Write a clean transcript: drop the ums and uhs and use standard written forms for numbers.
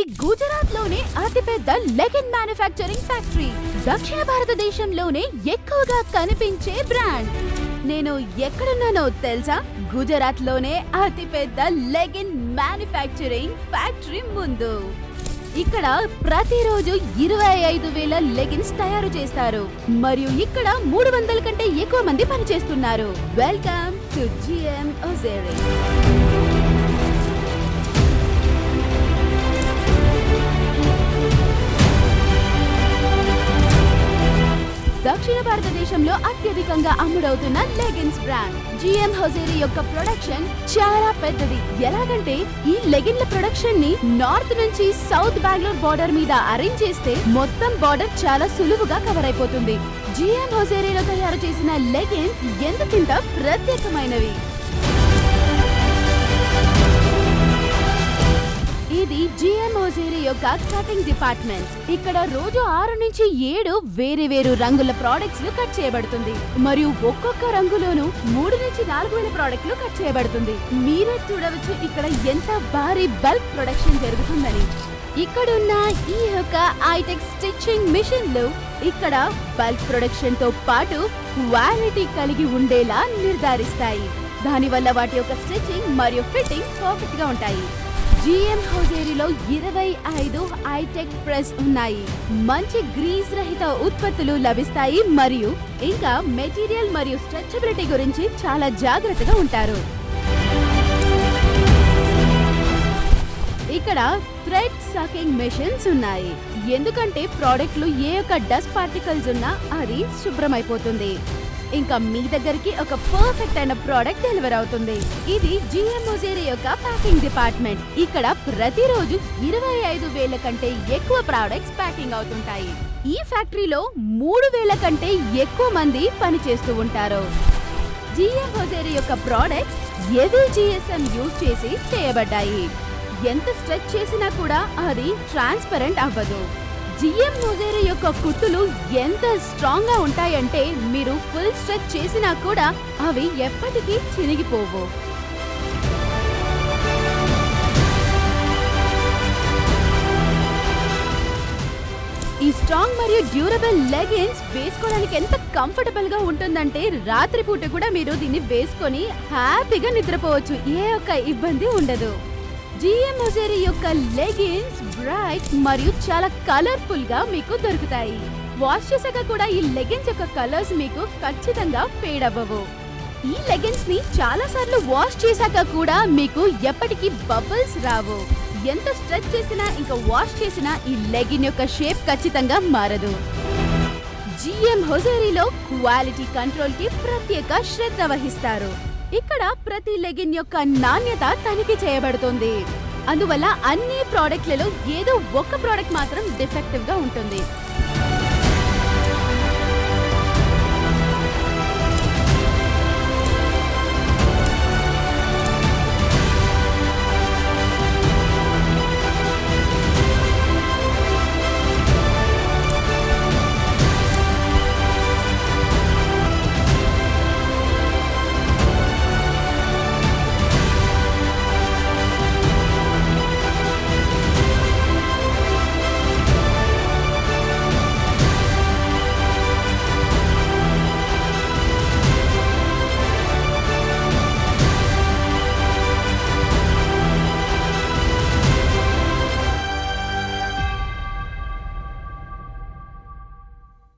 గుజరాత్ లోనే అతిపెద్ద legging manufacturing factory. దక్షిణ భారతదేశంలోనే ఎక్కువగా కనిపించే బ్రాండ్. నేను ఎక్కడున్నానో తెలుసా? గుజరాత్ లోనే అతిపెద్ద లెగిన్ మ్యానుఫ్యాక్చరింగ్ ఫ్యాక్టరీ ముందు. ఇక్కడ ప్రతిరోజు 25,000 లెగిన్స్ తయారు చేస్తారు మరియు ఇక్కడ 300 కంటే ఎక్కువ మంది పనిచేస్తున్నారు. Welcome to GM Hosiery. దక్షిణ భారతదేశంలో అత్యధికంగా అమ్ముడవుతున్న లెగిన్స్ బ్రాండ్ GM Hosiery యొక్క ప్రొడక్షన్ చాలా పెద్దది. ఎలాగంటే ఈ లెగిన్ల ప్రొడక్షన్ ని నార్త్ నుంచి సౌత్ బెంగళూరు బోర్డర్ మీద అరేంజ్ చేస్తే మొత్తం బోర్డర్ చాలా సులువుగా కవర్ అయిపోతుంది. GM Hosiery లో తయారు చేసిన లెగిన్స్ ఎందుకింత ప్రత్యేకమైనవి? ఇది GM Hosiery యొక్క కటింగ్ డిపార్ట్మెంట్. ఇక్కడ రోజు 6 నుంచి 7 వేరు రంగుల ప్రొడక్ట్స్ కట్ చేయబడుతుంది మరియు ఒక్కొక్క రంగులోనూ 3 నుంచి 4,000 ప్రొడక్ట్లు కట్ చేయబడుతుంది. మీరే చూడవచ్చు ఇక్కడ ఎంత భారీ బల్క్ ప్రొడక్షన్ జరుగుతుందని. ఇక్కడున్న ఈ యొక్క హైటెక్ స్టిచ్చింగ్ మిషన్లు ఇక్కడ బల్క్ ప్రొడక్షన్ తో పాటు క్వాలిటీ కలిగి ఉండేలా నిర్ధారిస్తాయి. దానివల్ల వాటి యొక్క స్టిచ్చింగ్ మరియు ఫిట్టింగ్ పర్ఫెక్ట్ గా ఉంటాయి. GM Hosieryలో 25 హైటెక్ ప్రెస్ ఉన్నాయి. మంచి గ్రీస్ రహిత ఉత్పత్తులు లభిస్తాయి మరియు ఇంకా మెటీరియల్ మరియు స్ట్రెచబిలిటీ గురించి చాలా జాగ్రత్తగా ఉంటారు. ఇక్కడ థ్రెడ్ సకింగ్ మెషిన్స్ ఉన్నాయి. ఎందుకంటే ప్రోడక్ట్లు ఏ యొక్క డస్ట్ పార్టికల్స్ ఉన్నా అది శుభ్రమైపోతుంది. ఇంకా మీ దగ్గరికి ఒక పర్ఫెక్ట్ అయిన ప్రోడక్ట్ డెలివర్ అవుతుంది. ఇది GM Hosiery యొక్క ప్యాకింగ్ డిపార్ట్మెంట్. ఇక్కడ ప్రతిరోజు 25,000 కంటే ఎక్కువ ప్రొడక్ట్స్ ప్యాకింగ్ అవుతుంటాయి. ఈ ఫ్యాక్టరీలో 3,000 కంటే ఎక్కువ మంది పనిచేస్తూ ఉంటారు. GM Hosiery యొక్క ప్రోడక్ట్స్ హెవీ GSM యూజ్ చేసి చేయబడ్డాయి. ఎంత స్ట్రెచ్ చేసినా కూడా అది ట్రాన్స్పరెంట్ అవ్వదు. GM Hosiery యొక్క కుట్టులు ఎంత స్ట్రాంగ్ గా ఉంటాయంటే మీరు ఫుల్ స్ట్రెచ్ చేసినా కూడా అవి ఎప్పటికీ చిరిగిపోవు. ఈ స్ట్రాంగ్ మరియు డ్యూరబుల్ లెగిన్స్ వేసుకోవడానికి ఎంత కంఫర్టబుల్ గా ఉంటుందంటే రాత్రిపూట కూడా మీరు దీన్ని వేసుకొని హ్యాపీగా నిద్రపోవచ్చు. ఏ ఒక్క ఇబ్బంది ఉండదు. GM Hosiery యొక్క లెగిన్స్ బ్రైట్ మరియు చాలా కలర్ఫుల్ గా మీకు దొరుకుతాయి. వాష్ చేశాక కూడా ఈ లెగిన్స్ యొక్క కలర్స్ మీకు ఖచ్చితంగా ఫేడ్ అవ్వవు. ఈ లెగిన్స్ ని చాలా సార్లు వాష్ చేశాక కూడా మీకు ఎప్పటికీ బబుల్స్ రావు. ఎంత స్ట్రెచ్ చేసినా ఇంకా వాష్ చేసినా ఈ లెగిన్ యొక్క షేప్ ఖచ్చితంగా మారదు. GM Hosieryలో క్వాలిటీ కంట్రోల్ కి ప్రత్యేక శ్రద్ధ వహిస్తారు. ఇక్కడ ప్రతి లెగిన్ యొక్క నాణ్యత తనిఖీ చేయబడుతుంది. అందువల్ల అన్ని ప్రోడక్ట్లలో ఏదో ఒక ప్రోడక్ట్ మాత్రం డిఫెక్టివ్ గా ఉంటుంది.